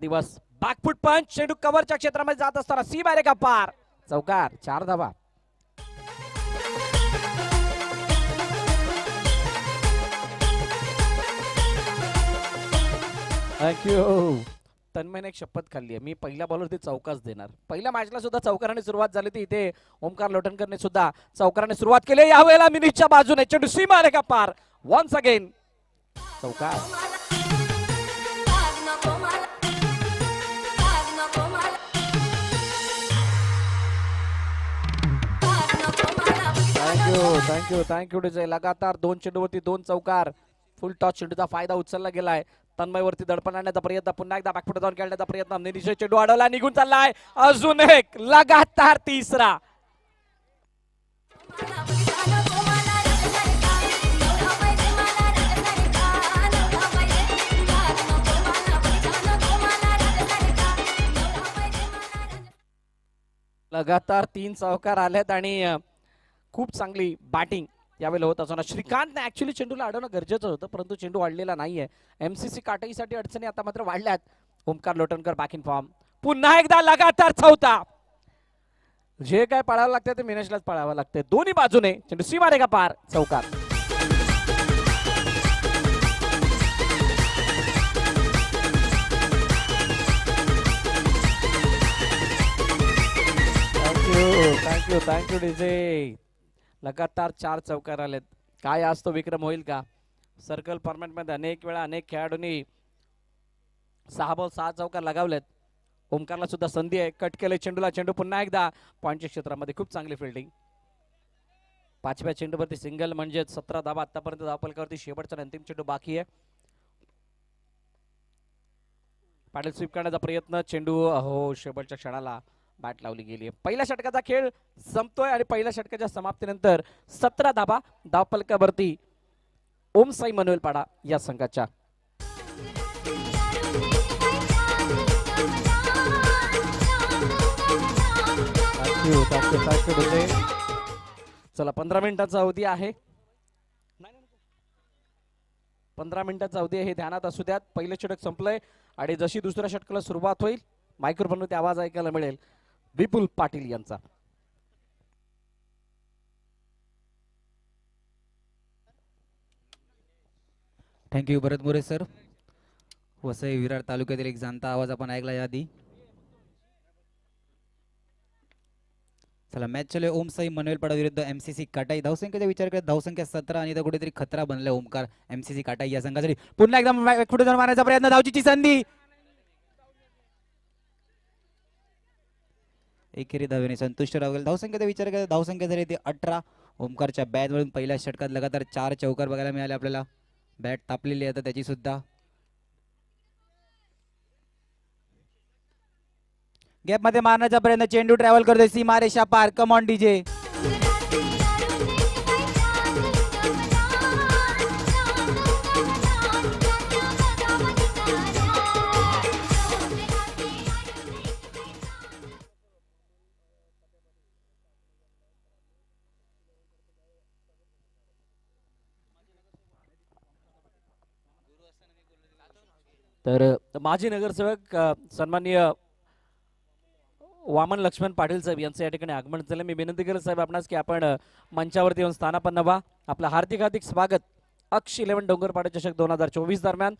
दिवस बॅकफुट पंच, चेंडू कव्हरच्या क्षेत्रामध्ये जात असताना सी बाहेर का पार, चौकार, 4 धावा. थँक्यू. तन्मयने एक शपथ खाल्ली आहे, मी पहिल्या बॉलवरती चौकाच देणार. पहिल्या मॅचला सुद्धा चौकाराने सुरुवात झाली होती, इथे ओमकार लोटणकरने सुद्धा चौकाराने सुरुवात केली. यावेळेला मिनिटच्या बाजूने चेंडू सीमा रेखा पार, वन्स अगेन चौकार. Thank you DJ. लगातार 2 चेंडूवरती 2 चौकार. फुल टॉस चेंडूचा फायदा उचलला गेलाय. तन्मयवरती दडपण आणण्याचा प्रयत्न, पुन्हा एकदा बॅकफुट जाऊन खेळण्याचा प्रयत्न. निरीक्षण चेंडू अडवला, निघून चाललाय. अजून एक लगातार तिसरा. लगातार 3 चौकार आलेत आणि खूप चांगली बॅटिंग यावेळेला होत असताना श्रीकांतने ऍक्च्युली चेंडूला अडवणं गरजेचं होतं, परंतु चेंडू अडलेला नाहीये. एमसीसी काटाईसाठी अडचणी आता मात्र वाढल्यात. Omkar Lotankar back in form. पुन्हा एकदा लगातार चौथा. जे काय पळावं लागतं ते मिनेशलाच पळावं लागतं. दोन्ही बाजूने चेंडू सीमा रेखा पार, चौकार. Thank you DJ. लगातार 4 चौकार आलेत. काय आज तो विक्रम होईल का? सर्कल फॉर्मॅट मध्ये अनेक वेळा अनेक खेळाडूंनी 6 बॉल 6 चौकार लगावलेत. ओमकारला सुद्धा संधी आहे. कट केले चेंडूला. चेंडू पुन्हा एकदा पॉइंटच्या क्षेत्रामध्ये. खूप चांगली फिल्डिंग. 5व्या चेंडूवरती सिंगल म्हणजे 17 धावा आतापर्यंत धावफलकावरती. शेवटचा अंतिम चेंडू बाकी आहे. पॅडल स्वीप करण्याचा प्रयत्न. चेंडू हो शेवटच्या क्षणाला बॅट लावली गेली. पहिल्या षटकाचा खेळ संपतोय आणि पहिल्या षटकाच्या समाप्तीनंतर 17 धावा धावफलकावरती ओम साई मनवेलपाडा या संघाच्या. चला 15 मिनिटाचा अवधी आहे. 15 मिनिटाचा अवधी आहे, हे ध्यानात असू द्यात. पहिलं षटक संपलंय आणि जशी दुसऱ्या षटकाला सुरुवात होईल मायक्रोफोनवरती आवाज ऐकायला मिळेल विपुल पाटील यांचा. थँक्यू भरत मोरे सर. वसई विरार तालुक्यातील एक जाणता आवाज आपण ऐकला याआधी. चला मॅच चालू आहे ओम साई मनवेलपाडा विरुद्ध एमसीसी काटाई. धावसंख्येचा विचार करत धावसंख्या 17 आणि इथं कुठेतरी खतरा बनलाय ओमकार एमसीसी काटाई या संघासाठी. पुन्हा एकदा पुढे जाऊन मारण्याचा प्रयत्न. धावचीची संधी. एकेरी धावेने संतुष्ट राहू. धावसंख्येचा विचार करत धावसंख्या झाली ती 18. ओमकारच्या बॅट मधून पहिल्या षटकात लगातार 4 चौकार बघायला मिळाले आपल्याला. बॅट तापलेली आहे त्याची सुद्धा. गॅप मध्ये मारण्याचा प्रयत्न. चेंडू ट्रॅव्हल करतोय सीमा रेषा पार. Come on DJ. तर माजी नगरसेवक सन्माननीय वामन लक्ष्मण पाटील साहेब यांचं या ठिकाणी आगमन झालं. मी विनंती केलं साहेब आपणास की आपण मंचावरती येऊन स्थानापन्न व्हा. आपलं हार्दिक हार्दिक स्वागत अक्ष 11 डोंगरपाडा चषक 2024 दरम्यान.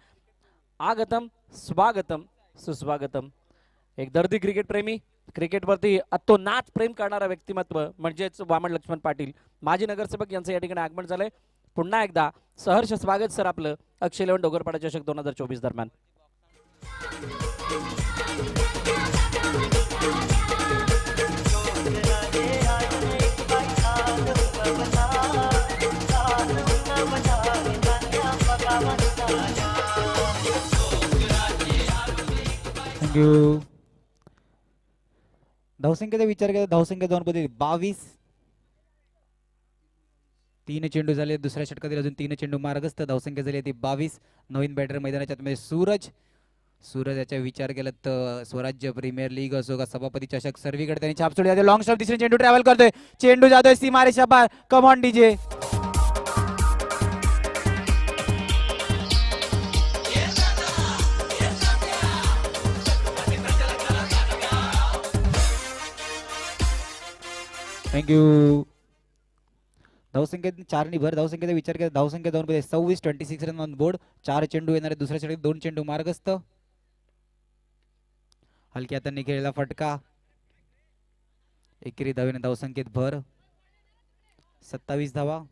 आगतम स्वागतम सुस्वागतम. एक दर्दी क्रिकेट प्रेमी, क्रिकेटवरती अतोनात प्रेम करणारा व्यक्तिमत्व म्हणजेच वामन लक्ष्मण पाटील माजी नगरसेवक यांचं या ठिकाणी आगमन झालंय. पुन्हा एकदा सहर्ष स्वागत सर आपलं अक्ष 11 डोंगरपाडा चषक 2024 दरम्यान. थँक्यू. धावसंख्येचा विचार केला धावसंख्या 2 पद्धती 22. 3 चेंडू झाले दुसऱ्या षटकातील. अजून 3 चेंडू मार्गस्थ. धावसंख्या झाली ती 22. नवीन बॅटर मैदानाच्या आतमध्ये सूरज याचा विचार केला तर स्वराज्य प्रीमियर लीग असो का सभापती चषक सर्वीकडे त्यांनी छाप सोडली. लॉंग स्टॉप दिसणे. चेंडू ट्रॅव्हल करतोय. चेंडू जातोय सीमा रेषा पार. Come on DJ. थँक्यू. धावसंख्येत 4 भर धावसंख्येचा विचार केला धावसंख्या 2 मध्ये 26 रन ऑन बोर्ड. 4 चेंडू येणारे दुसऱ्या षटकात 2 चेंडू मार्गस्थ. हलक्या हातांनी खेळलेला फटका. एकेरी धावेने धावसंख्येत भर 27 धावा.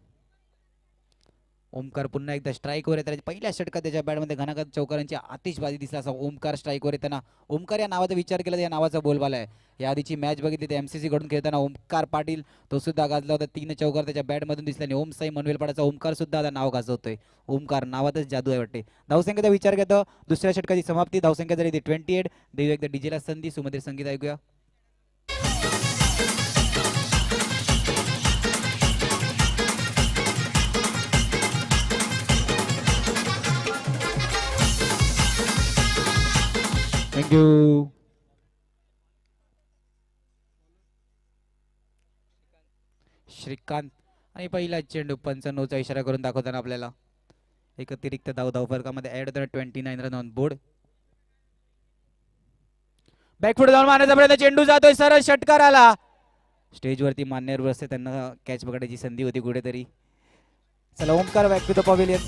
ओमकार पुन्हा एकदा स्ट्राईकवर येतात. पहिल्या षटकात त्याच्या बॅटमध्ये घनाघात चौकारांची आतिषबाजी दिसला असा ओमकार स्ट्राईकवर येताना. ओमकार या नावाचा विचार केला या नावाचा बोलबाला आहे. या आधीची मॅच बघितली ते एमसीसी कडून खेळताना ओमकार पाटील तो सुद्धा गाजला होता. 3 चौकार त्याच्या बॅटमधून दिसल्याने ओम साई मनवेलपाडाचा ओमकार सुद्धा आता नाव गाजवतोय. ओमकार नावातच जादू आहे वाटते. धावसंख्येचा विचार करतो दुसऱ्या षटकाची समाप्ती. धावसंख्या झाली ती 28. देऊ एकदा डीजेला संधी. सुमधुर संगीत ऐकूया. थँक्यू. श्रीकांत आणि पहिला चेंडू 95चा इशारा करून दाखवताना आपल्याला एक अतिरिक्त धाव फरकामध्ये ऍड होताना 29 रन ऑन बोर्ड. बॅकफुट जाऊन मारण्याचा प्रयत्न. चेंडू जातोय सरळ षटकाराला. स्टेजवरती मान्यवर बसते त्यांना कॅच पकडायची संधी होती कुठेतरी. चला Omkar back to the pavilion.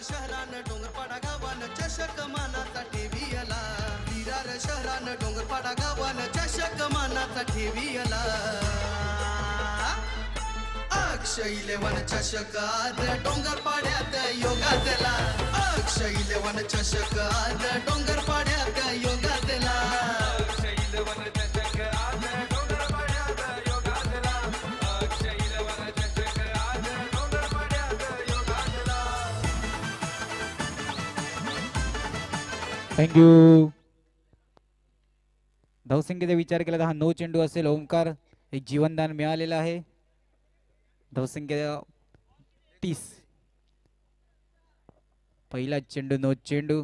शहरान डोंगरपाडा गावान चषक मानाचा ठेवियला. विरार शहरान डोंगरपाडा गावान चषक मानाचा ठेवियला. अक्षय 11 चषक आज डोंगरपाड्यात योगातला. अक्षय 11 चषक आज डोंगरपाड्यात योगातला. अक्षय 11 चषक आज डोंगरपाड्यात योगातला. अक्षय 11 चषक आज डोंगरपाड्यात योगातला. थँक्यू. धावसंख्येचा विचार केला तर हा 9 चेंडू असेल. ओमकार एक जीवनदान मिळालेलं आहे. धावसंख्या 30. पहिला चेंडू 9 चेंडू.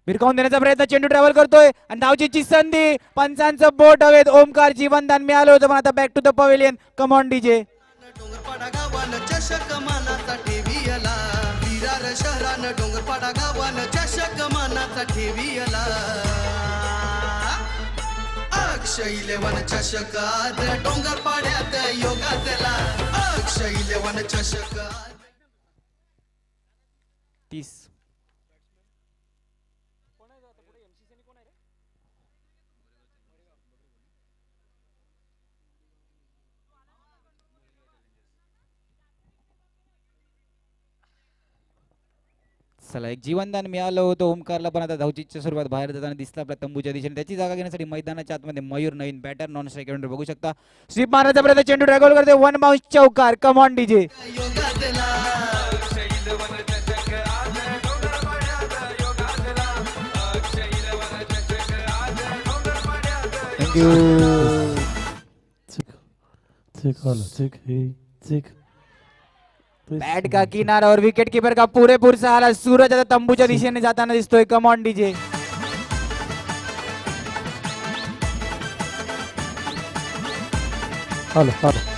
भिरकावून देण्याचा प्रयत्न. चेंडू ट्रॅव्हल करतोय आणि धावचीची संधी. पंचांचं बोट हवेत. ओमकार जीवनदान मिळालं होतं पण आता back to the pavilion. Come on DJ. Dongarpada गावान चषक मानाचा ठेवियला. विरार शहरान डोंगरपाडा गावान चषक मानाचा ठेवियला. अक्षय 11 चषक आज डोंगरपाड्यात योगातला. अक्षय 11 चषक 30. चला एक जीवनदान मिळालं होतं ओमकारला, पण आता धावचीच्या सुरुवात बाहेर जाताना दिसला आपल्या तंबूच्या दिशेने. त्याची जागा घेण्यासाठी मैदानाच्या आतमध्ये मयूर नवीन बॅटर नॉन स्ट्रायकर बघू शकता. स्वीप मारण्याचा प्रयत्न, चेंडू ड्रॅगल करते, वन बाउन्स चौकार. Come on DJ. योगातला थँक्यू. बॅट का किनारा और विकेट कीपर का पुरेपूर सहारा. सूरज आता तंबूच्या दिशेने जाताना दिसतोय. Come on DJ. Hello hello.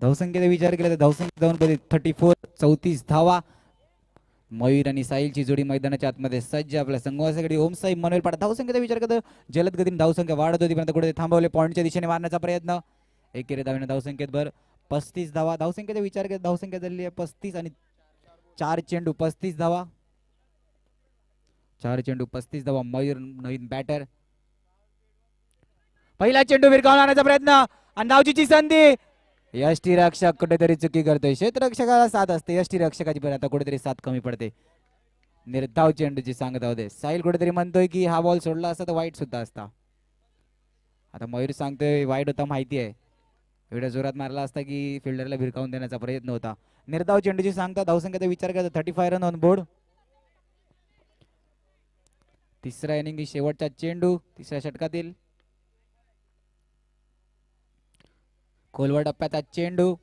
धावसंख्येचा विचार केला तर धावसंख्या जाऊन 34 34 धावा. मयूर आणि साहिलची जोडी मैदानाच्या आतमध्ये सज्ज. आपल्या संघवासाकडे ओम साई मनोहर पाडा. धावसंख्येचा विचार करता जलद गतीने धावसंख्या वाढत होती, परंतु कुठे थांबवले. पॉईंटच्या दिशेने मारण्याचा प्रयत्न. एकेरी धावेने धावसंख्येत भर. 35 धावा. धावसंख्येचा विचार केला धावसंख्या झालेली आहे 35 आणि 4 चेंडू 35 धावा. 4 चेंडू 35 धावा. मयूर नवीन बॅटर. पहिला चेंडू विरकावून आणण्याचा प्रयत्न आणि धावचीची संधी. यष्टी रक्षक कुठेतरी चुकी करतोय. क्षेत्ररक्षकाला साथ असते, यष्टी रक्षकाची पण आता कुठेतरी साथ कमी पडते. निर्धाव चेंडूची सांगत होते. साहिल कुठेतरी म्हणतोय की हा बॉल सोडला असता तर वाईट सुद्धा असता. आता मयूर सांगतोय वाईट होता माहिती आहे, एवढ्या जोरात मारला असता की फिल्डरला भिरकावून देण्याचा प्रयत्न होता. निर्धाव चेंडूची सांगता. धावसंख्येचा विचार करता 35 रन ऑन बोर्ड. तिसरा इनिंग शेवटचा चेंडू तिसऱ्या षटकातील. खोलवर टप्प्याचा चेंडू.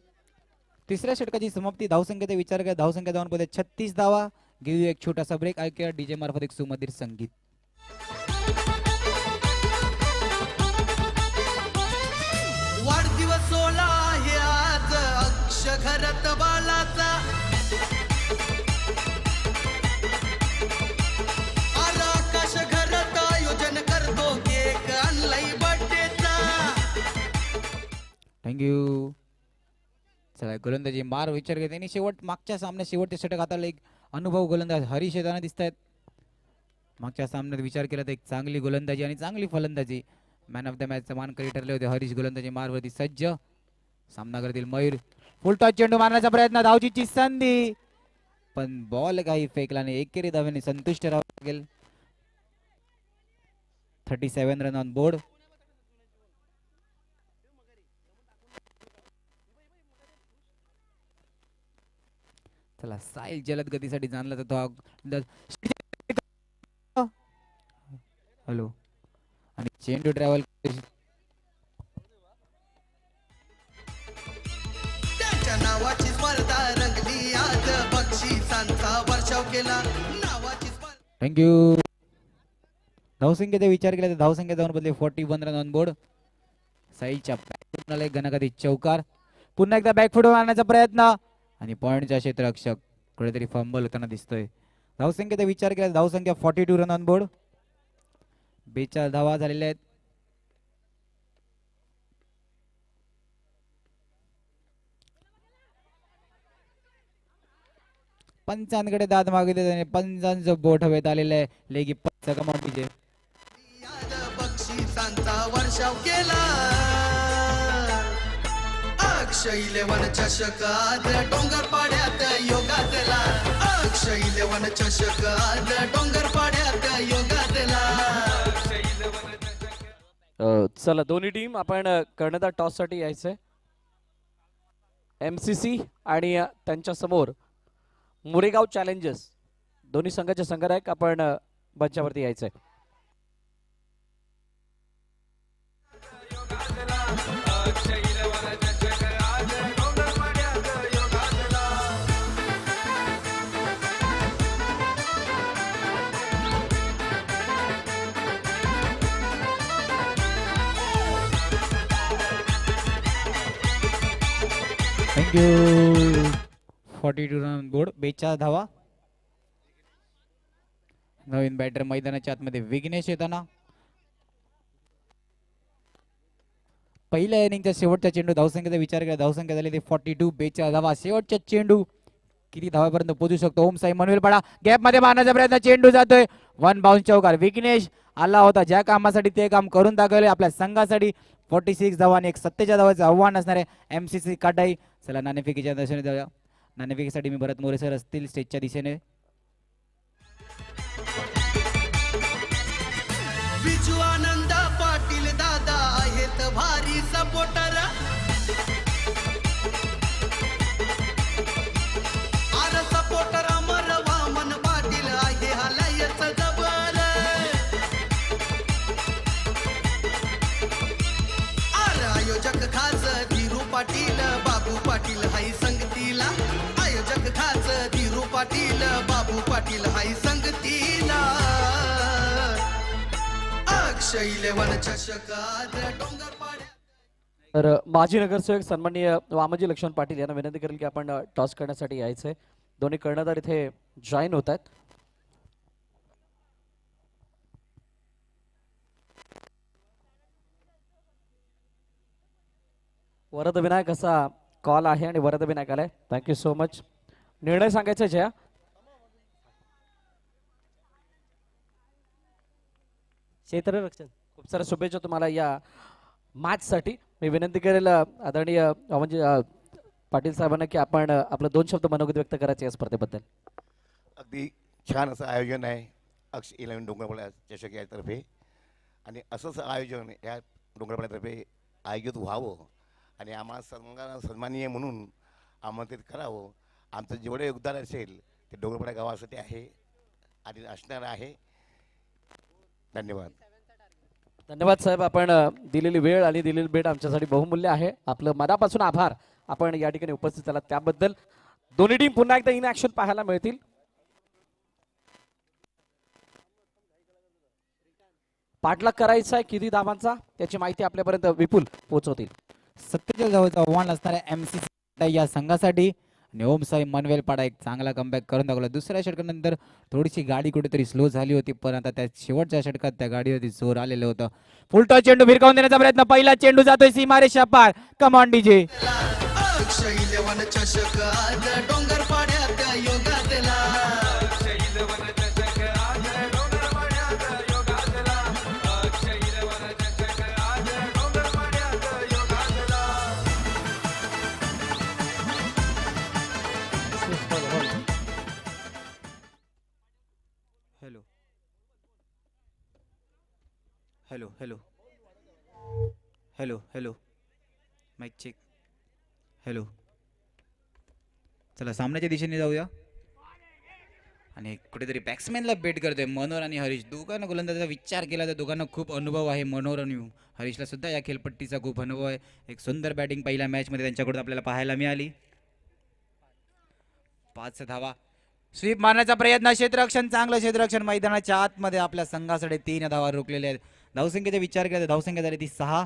तिसऱ्या षटकाची समाप्ती. धावसंख्येचा विचार करा धावसंख्या धावून मध्ये 36 धावा. घेऊ एक छोटासा ब्रेक. ऐकूया डीजे मार्फत एक सुमधीर संगीत. वाढदिवस सोहळा आहे आज अक्षघरत बालाचा. आला आकाश घरात आयोजन करतो केक आणलाय बर्थडेचा. थँक्यू. चला गोलंदाजी मार विचार घेते आणि शेवट मागच्या सामन्यात शेवटचे षटक हाताळले एक अनुभव गोलंदाज हरीश येताना दिसत आहेत. मागच्या सामन्यात विचार केला तर एक चांगली गोलंदाजी आणि चांगली फलंदाजी. मॅन ऑफ द मॅच मानकरी ठरले होते हरीश. गोलंदाजी मारवरती सज्ज. सामना करतील मयूर. फुलटॉस चेंडू मारण्याचा प्रयत्न. धावचीची संधी पण बॉल काही फेकला नाही. एकेरी धावेने संतुष्ट राहावं लागेल. 37 रन ऑन बोर्ड. चला साहिल जलद गतीसाठी जाणला जातो. हॅलो आणि चेंडू ट्रॅव्हल त्यांच्या नावाची स्पर्धा रंगली आज बक्षिसांचा वर्षाव केला. नावाची स्पर्धा. थँक्यू. धावसंख्येचा विचार केला तर धावसंख्या जाऊन बदले 41 रन ऑन बोर्ड. साहिलच्या बॅट घनगती चौकार. पुन्हा एकदा बॅकफुट मारण्याचा प्रयत्न आणि पॉइंटचा क्षेत्ररक्षक कुठेतरी फंबल होताना दिसतोय. धावसंख्येचा विचार केला धावसंख्या 42 रन ऑन बोर्ड. 42 धावा झालेल्या आहेत. पंचांकडे दाद मागितले आणि पंचांचं बोट हवेत आलेलं आहे. लेगी पंच कमावतीचे. आज बक्षिसांचा वर्षाव केला. अक्षय 11 चषक आज डोंगर पाड्यात योगातला. अक्षय 11 चषक आज डोंगर पाड्यात योगातला. चला दोन्ही टीम आपण कर्णधार टॉस साठी यायचंय. MCC आणि त्यांच्या समोर मुरेगाव चॅलेंजर्स दोन्ही संघाचे संघनायक आपण मंचावरती यायचंय. थँक्यू. 42 run board. 42 धावा. नवीन बॅटर मैदानाच्या आतमध्ये विघ्नेश येताना. पहिल्या इनिंगच्या शेवटच्या चेंडू धावसंख्येचा विचार केला धावसंख्या झाली ती 42 42 धावा. शेवटच्या चेंडू किती धावापर्यंत पोहोचू शकतो. ओम साई मनवेल पाडा गॅप मध्ये मारण्याचा प्रयत्न, चेंडू जातोय वन बाउन्स चौकार. विघ्नेश आला होता ज्या कामासाठी ते काम करून दाखवले आपल्या संघासाठी. 46 धावा आणि एक 47 धावाचं आव्हान असणार आहे MCC काटाई. चला नाणेफेकीच्या दिशेने जाऊया. नाणेफेकीसाठी मी भरत मोरे सर असतील स्टेजच्या दिशेने. बिजू आनंद पाटील दादा आहेत भारी सपोर्टर. आर सपोर्टर अमर वामन पाटील आहे हलयच जबर. आर आयोजक खास धीरू पाटील बाबू पाटील हाई संगतीला. आयोजक खास धीरू पाटील बाबू पाटील हाई संगतीला. अक्षय 11 चषकात डोंगरपाड्या. तर माजी नगरसेवक सन्माननीय वामजी लक्ष्मण पाटील यांना विनंती करेल की आपण टॉस करण्यासाठी यायचंय. दोन्ही कर्णधार इथे जॉईन होत आहेत. वरद विनायक असा कॉल आहे आणि वरद विनायक आलाय. Thank you so much. निर्णय सांगायचा जया. क्षेत्ररक्षण. खूप साऱ्या शुभेच्छा तुम्हाला या मॅचसाठी. मी विनंती करेल आदरणीय म्हणजे पाटील साहेबांना की आपण आपलं 2 शब्द मनोगत व्यक्त करायचे या स्पर्धेबद्दल. अगदी छान असं आयोजन आहे अक्षय 11 डोंगरपाडा चषक यातर्फे. आणि असंच आयोजन या डोंगरपाड्यातर्फे आयोजित व्हावं आणि आम्हा संघाला सन्माननीय म्हणून आमंत्रित करावं. आमचं जेवढं योगदान असेल ते डोंगरपाडा गावासाठी आहे आणि असणार आहे. धन्यवाद. धन्यवाद साहेब. आपण दिलेली वेळ आणि दिलेली भेट आमच्यासाठी बहुमूल्य आहे. आपलं मनापासून आभार. आपण या ठिकाणी उपस्थित झालात त्याबद्दल. दोन्ही टीम पुन्हा एकदा इन ऍक्शन पाहायला मिळतील. पाठलाग करायचा आहे किती धावांचा त्याची माहिती आपल्यापर्यंत विपुल पोहोचवतील. 47 धावाचं आव्हान असणाऱ्या MCC या संघासाठी. आणि ओम साई मनवेल पाडा एक चांगला कमबॅक करून दाखवला. दुसऱ्या षटकानंतर थोडीशी गाडी कुठेतरी स्लो झाली होती पण आता त्या शेवटच्या षटकात त्या गाडीवरती जोर आलेलं होतं. फुलटॉस चेंडू भिरकावून देण्याचा प्रयत्न. पहिला चेंडू जातोय सीमारेषा पार. Come on DJ. अक्षय 11 चषकात डोंगरपाड्यात योगातला. Hello hello hello hello hello mic check. Hello. चला सामन्याच्या दिशेने जाऊया. आणि कुठेतरी बॅट्समॅनला बेट करतोय मनोहर आणि हरीश. दोघांना गोलंदाजाचा विचार केला तर दोघांना खूप अनुभव आहे. मनोहर आणि हरीशला सुद्धा या खेळपट्टीचा खूप अनुभव आहे. एक सुंदर बॅटिंग पहिल्या मॅचमध्ये त्यांच्याकडून आपल्याला पाहायला मिळाली. 5 धावा. स्वीप मारण्याचा प्रयत्न. क्षेत्ररक्षण चांगलं क्षेत्ररक्षण. मैदानाच्या आतमध्ये आपल्या संघासाठी 3 धावा रोखलेल्या आहेत. धावसंख्येचा विचार केला तर धावसंख्या झाली ती 6.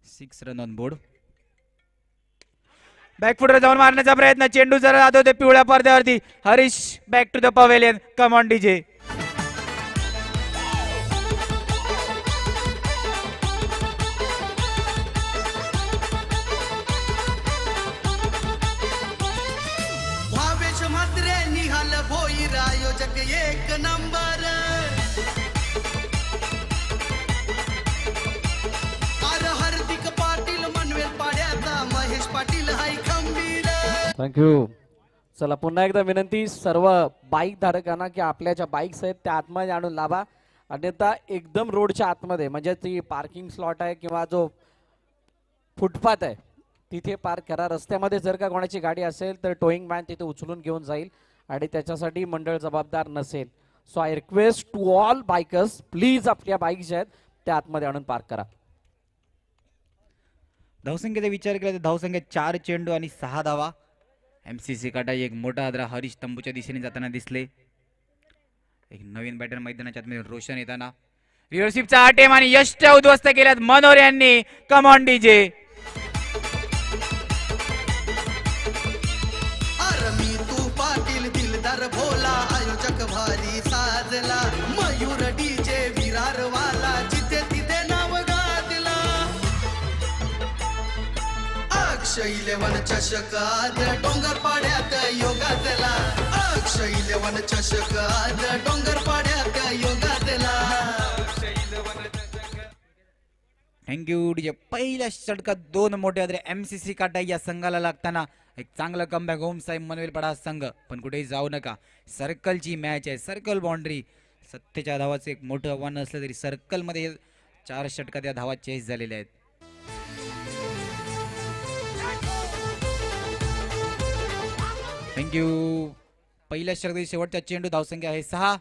6 रन ऑन बोर्ड. बॅकफुटर जाऊन मारण्याचा प्रयत्न. चेंडू जरा जातो ते पिवळ्या पडद्यावरती. Harish back to the pavilion. Come on DJ. Bhavesh Mhatre Nihal Bhoir आयोजक 1 नंबर. आर हार्दिक पाटील मनवेल पाड्याचा महेश पाटील हाय खंबीर. थँक्यू. चला पुन्हा एकदा विनंती सर्व बाईक धारकांना की आपल्या ज्या बाईक्स आहेत त्या आतमध्ये आणून लावा. अन्यथा एकदम रोडच्या आतमध्ये म्हणजे ती पार्किंग स्लॉट आहे किंवा जो फुटपाथ आहे तिथे पार्क करा. रस्त्यामध्ये जर का कोणाची गाडी असेल तर टोईंग मॅन तिथे उचलून घेऊन जाईल आणि त्याच्यासाठी मंडळ जबाबदार नसेल. So I request to all bikers please आपल्या बाईक ज्या आहेत त्या आतमध्ये आणून पार्क करा. धावसंख्येचा विचार केला तर धावसंख्या 4 चेंडू आणि 6 धावा. MCC काटा एक मोठा आदरा हरीश तंबूच्या दिशेने जाताना दिसले. एक नवीन बॅटर मैदानाच्या आतमध्ये रोशन येताना. रिव्हर्सिपचा अटेम आणि यष्ट उद्ध्वस्त केल्यात मनोहर यांनी. Come on DJ. तू पाटील दिलदार भोला आयोजक भारी साजला. मयूर डी 11 चषकात डोंगर पाड्यात योगातला अक्ष 11 चषकात डोंगर पाड्यात योगातला थँक्यू डीजे. पहिल्या षटकात 2 मोठे आदरे MCC काटा या संघाला लागताना एक चांगला कमबॅक होम साहेब मनवेलपाडा संघ. पण कुठेही जाऊ नका, सर्कलची मॅच आहे, सर्कल बाउंड्री. 7च्या धावाचं एक मोठं आव्हान असलं तरी सर्कलमध्ये 4 षटकात या धावा चेस झालेल्या आहेत. थँक्यू. पहिल्या षटकातील शेवटचा चेंडू, धावसंख्या आहे 6.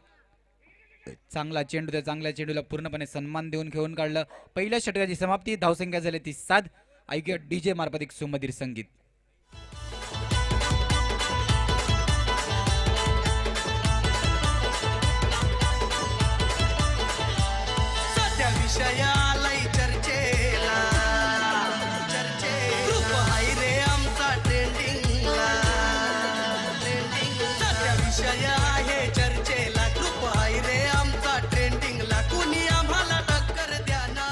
चांगला चेंडू, त्या चांगल्या चेंडूला पूर्णपणे सन्मान देऊन खेळून काढलं. पहिल्या षटकाची समाप्ती, धावसंख्या झाली ती 7. ऐकूया डीजे मार्फत एक सुमधीर संगीत. सध्या विषयालाय चर्चेला ग्रुप हाय रे आमचा ट्रेंडिंगला सध्या विषय आहे चर्चेला ग्रुप हाय रे आमचा ट्रेंडिंगला कुणी आम्हाला टक्कर द्या ना.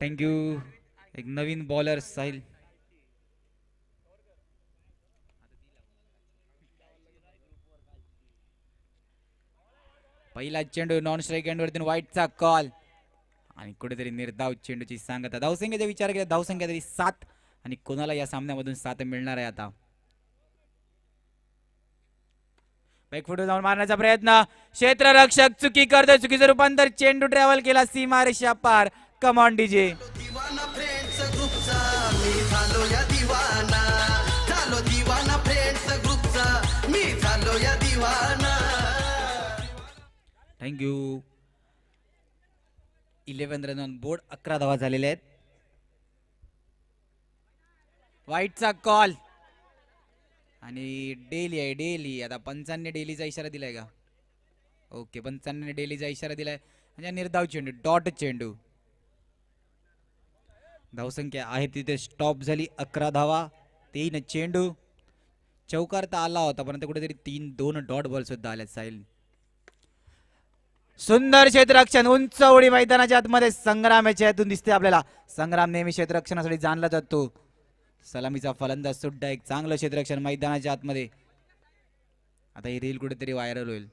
थँक्यू. एक नवीन बॉलर साहिल. पहिला चेंडू नॉन स्ट्राईक एंडवरती वाईटचा कॉल आणि कुठेतरी निर्धाव चेंडूची सांगता. धावसंख्येचा विचार केला, धावसंख्या तरी 7 आणि कोणाला या सामन्यामधून 7 मिळणार आहे आता. बॅकफुट जाऊन मारण्याचा प्रयत्न, क्षेत्ररक्षक चुकी करतोय, चुकीचं रूपांतर, चेंडू ट्रॅव्हल केला सीमा रेषा पार. Come on DJ. Deewana friends ग्रुपचा मी झालो या दिवाना झालो दिवाना फ्रेंड्स ग्रुपचा मी झालो या दिवाना. थँक्यू. 11 रन ऑन बोर्ड, 11 धावा झालेल्या आहेत. वाईटचा कॉल आणि डेली आहे, डेली. आता पंचांनी डेलीचा इशारा दिलाय का? ओके, पंचांनी डेलीचा इशारा दिलाय म्हणजे निर्धाव चेंडू, डॉट चेंडू. धावसंख्या आहे तिथे स्टॉप झाली, 11 धावा, 3 चेंडू. चौकार तर आला होता परंतु कुठेतरी 2 डॉट बॉल सुद्धा आल्यात साहिल. सुंदर क्षेत्ररक्षण, उंच उडी मैदानाच्या आतमध्ये. संग्राम याच्या आतून दिसते आपल्याला. संग्राम नेहमी क्षेत्ररक्षणासाठी जाणला जातो. सलामीचा फलंदाज सुद्धा एक चांगलं क्षेत्ररक्षण मैदानाच्या आतमध्ये. आता ही रील कुठेतरी व्हायरल होईल.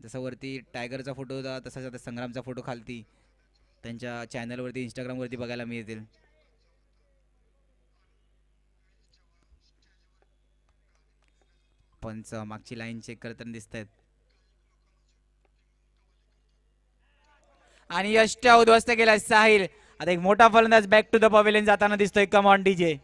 जसं वरती टायगरचा फोटो होता तसाच आता संग्रामचा फोटो खालती त्यांच्या चॅनलवरती इंस्टाग्रामवरती बघायला मिळतील. पंच मागची लाईन चेक करताना दिसत आहेत आणि यष्ट्या उद्ध्वस्त केला साहिल. आता एक मोठा फलंदाज बॅक टू द पवेलियन जाताना दिसतोय. Come on DJ.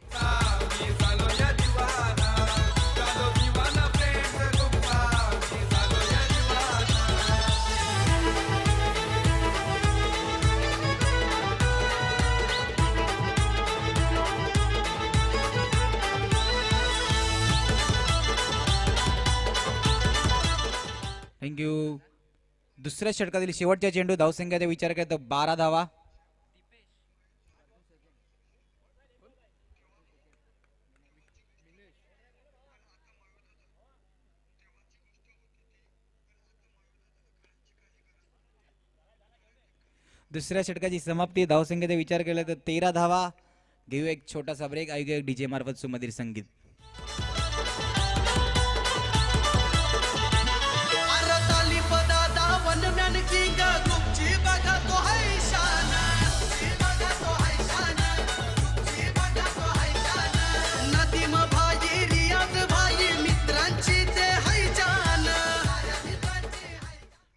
थँक्यू. दुसऱ्या षटकातील शेवटच्या चेंडू, धावसंख्याचा विचार करतो 12 धावा. दुसऱ्या षटकाची समाप्ती, धावसंख्येचा विचार केला तर 13 धावा. घेऊ एक छोटासा ब्रेक, ऐकू एक डीजे मार्फत सुमधीर संगीत.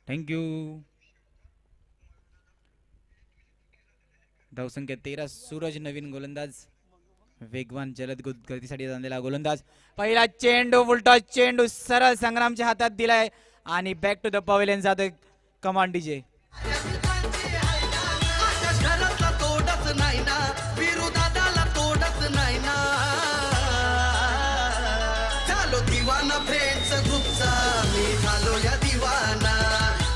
थँक्यू. धावसंख्या 13. सूरज नवीन गोलंदाज, वेगवान जलद गतीसाठी आणलेला गोलंदाज. पहिला चेंडू, उलटा चेंडू सरळ संग्रामच्या हातात दिलाय आणि बॅक टू द पवेलियन जातोय. Come on DJ. दिवाना फ्रेंड्स ग्रुपचा मी झालो या दिवाना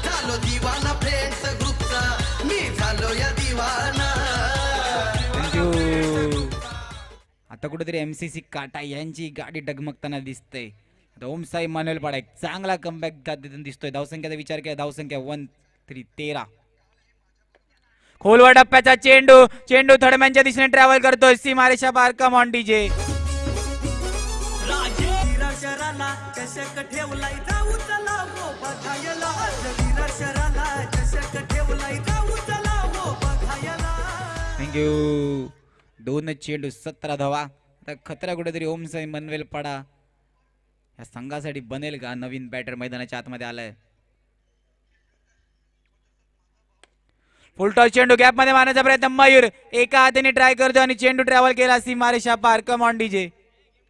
झालो दिवाना फ्रेंड्स ग्रुपचा मी झालो या दिवाना. आता कुठेतरी MCC काटा यांची गाडी डगमगताना दिसते. आता ओमसाई मानवेल पाडा एक चांगला कमबॅक दिसतोय. धावसंख्येचा विचार केला, धावसंख्या 13. खोलवर टप्प्याचा चेंडू थडम्यांच्या दिशेने ट्रॅव्हल करतोय. सीमारेषा पार. Come on DJ. शराला चषक ठेवलाय जाऊ चला हो बघायला वीर शराला चषक ठेवलाय जाऊ चला हो बघायला. थँक्यू. 2 चेंडू 17 धावा. आता खतरा कुठेतरी ओमसाई मनवेल पाडा या संघासाठी बनेल का? नवीन बॅटर मैदानाच्या आतमध्ये आलाय. फुलटॉस चेंडू गॅप मध्ये मारण्याचा प्रयत्न. मयूर एका हाताने ट्राय करतो आणि चेंडू ट्रॅव्हल केला सीमारेषा पार. Come on DJ.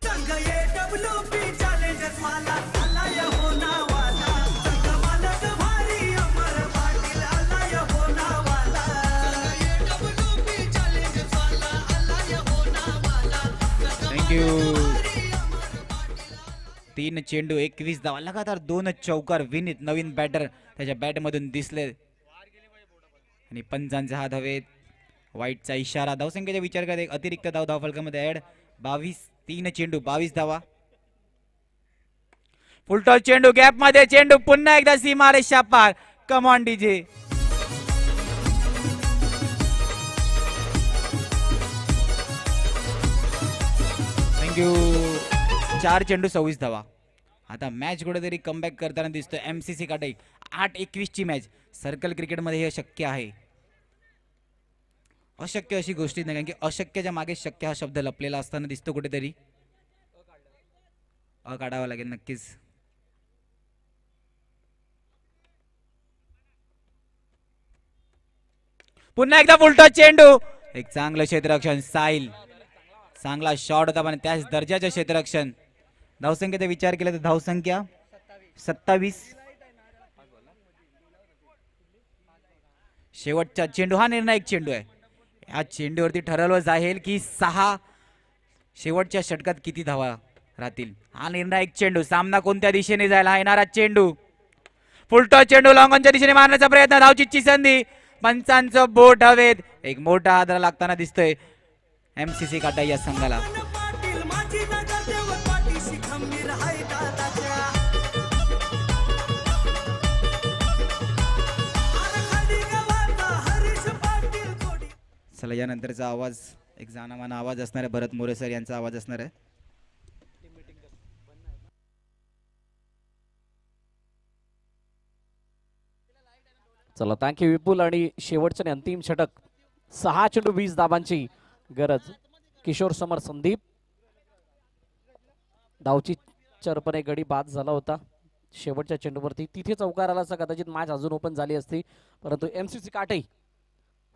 संघ AWP चॅलेंजर्स वाला आलाय हो नावाला संघ मालक भारी अमर पाटील आलाय हो नावाला संघ AWP चॅलेंजर्स वाला आलाय हो नावाला. थँक्यू. 3 चेंडू 21 धावा. लगातार 2 चौकार विनीत नवीन बॅटर त्याच्या बॅट मधून दिसले आणि पंचांचे हात हवेत. वाईटचा इशारा. धावसंख्येचा विचार करत एक अतिरिक्त धाव फलकामध्ये ऍड. 3 चेंडू 22 धावा. फुलटॉस चेंडू गॅप मध्ये. चेंडू पुन्हा एकदा सीमारेषा पार. Come on DJ. थँक्यू. 4 चेंडू 26 धावा. आता मॅच कुठेतरी कमबॅक करताना दिसतोय MCC काटे. 8-21 ची मॅच. सर्कल क्रिकेटमध्ये हे शक्य आहे. अशक्य अशी गोष्टी नाही, कारण की अशक्यच्या मागे शक्य हा शब्द लपलेला असताना दिसतो कुठेतरी. काढावा लागेल नक्कीच. पुन्हा एकदा फुलटॉस चेंडू. एक चांगलं क्षेत्ररक्षण. साहिल चांगला शॉट होता पण त्याच दर्जाचं क्षेत्ररक्षण. धावसंख्येचा विचार केला तर धावसंख्या 27. शेवटचा चेंडू हा निर्णायक चेंडू आहे. या चेंडूवरती ठरवलं जाईल की 6 शेवटच्या षटकात किती धावा राहतील. हा निर्णायक चेंडू. सामना कोणत्या दिशेने जायला हा येणारा चेंडू. फुलटॉस चेंडू लॉंगॉनच्या दिशेने मारण्याचा प्रयत्न. धावचीची संधी. पंचांचं बोट हवेत. एक मोठा आदर लागताना दिसतोय MCC काटा या संघाला. पाटील माझी नगर देव पाठीशी खंबीर आहे दादाच्या आरखाडी गावाचा हरीश पाटील कोडी. चला यानंतरचा आवाज एक जानामाना आवाज असणार आहे. भरत मोरे सर यांचा आवाज असणार आहे. चला थँक्यू विपुल. आणि शेवटचं आणि अंतिम षटक. 6 चेंडू 20 धावांची गरज. किशोर समर संदीप. धावची चरपणे गडी बाद झाला होता शेवटच्या चेंडूवरती. तिथे चौकार आला असता कदाचित मॅच अजून ओपन झाली असती, परंतु MCC काटे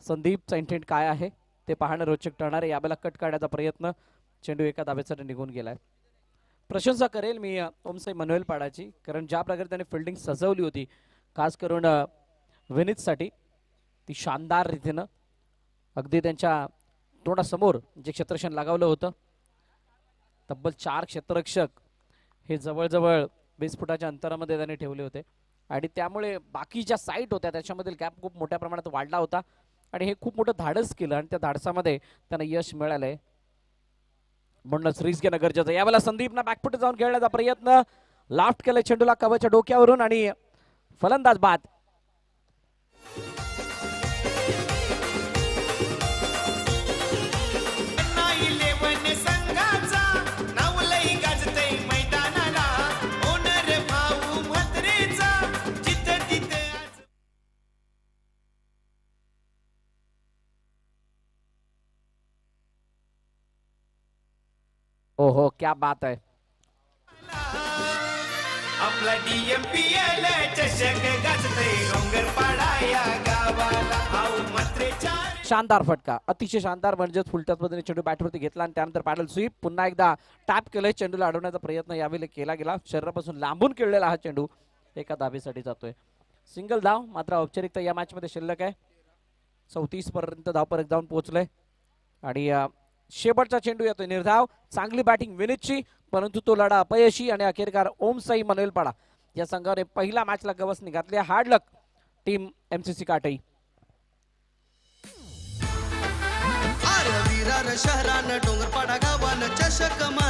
संदीपचा इंटेंट काय आहे ते पाहणं रोचक ठरणार आहे. यावेळेला कट काढण्याचा प्रयत्न. चेंडू एका धावेसाठी निघून गेलाय. प्रशंसा करेल मी ओमसाई मनवेल पाडाची, कारण ज्या प्रकारे त्याने फिल्डिंग सजवली होती खास करून विनीतसाठी ती शानदार रीतीनं अगदी त्यांच्या तोंडासमोर जे क्षेत्ररक्षण लगावलं होतं. तब्बल 4 क्षेत्ररक्षक हे जवळजवळ 20 फुटाच्या अंतरामध्ये त्याने ठेवले होते आणि त्यामुळे बाकी ज्या साईट होत्या त्याच्यामधील गॅप खूप मोठ्या प्रमाणात वाढला होता आणि हे खूप मोठं धाडस केलं आणि त्या धाडसामध्ये त्यांना यश मिळालंय. म्हणूनच रिस्क घेणं गरजेचं. यावेळेला संदीपना बॅकफुट जाऊन खेळण्याचा प्रयत्न. लाफ्ट केलं चेंडूला कव्हरच्या डोक्यावरून आणि फलंदाज बाद. ओहो क्या बात आहे. आपला DMPL चषक गाजतय डोंगरपाडा या गावाला. आऊ मात्रे 4. शानदार फटका. अतिशय शानदार. म्हणजेच फुलटॉस पद्धतीने चेंडू बॅटवरती घेतला आणि त्यानंतर पॅडल स्वीप. पुन्हा एकदा टॅप केलंय. चेंडूला अडवण्याचा प्रयत्न यावेळी केला गेला. शरीरापासून लांबून खेळलेला हा चेंडू एका धावेसाठी जातोय. सिंगल धाव मात्र औपचारिकता या मॅच मध्ये शिल्लक आहे. 34 पर्यंत धावपरक जाऊन पोहोचलंय आणि शेवटचा चेंडू येतोय निर्धाव. चांगली बॅटिंग विनीतची, परंतु तो लढा अपयशी आणि अखेरकार ओमसाई मनवेल पाडा या संघाने पहिला मॅचला गवसणी घातली. हार्ड लक टीम MCC काटई. विरार शहरान डोंगरपाडा गावान चषक मना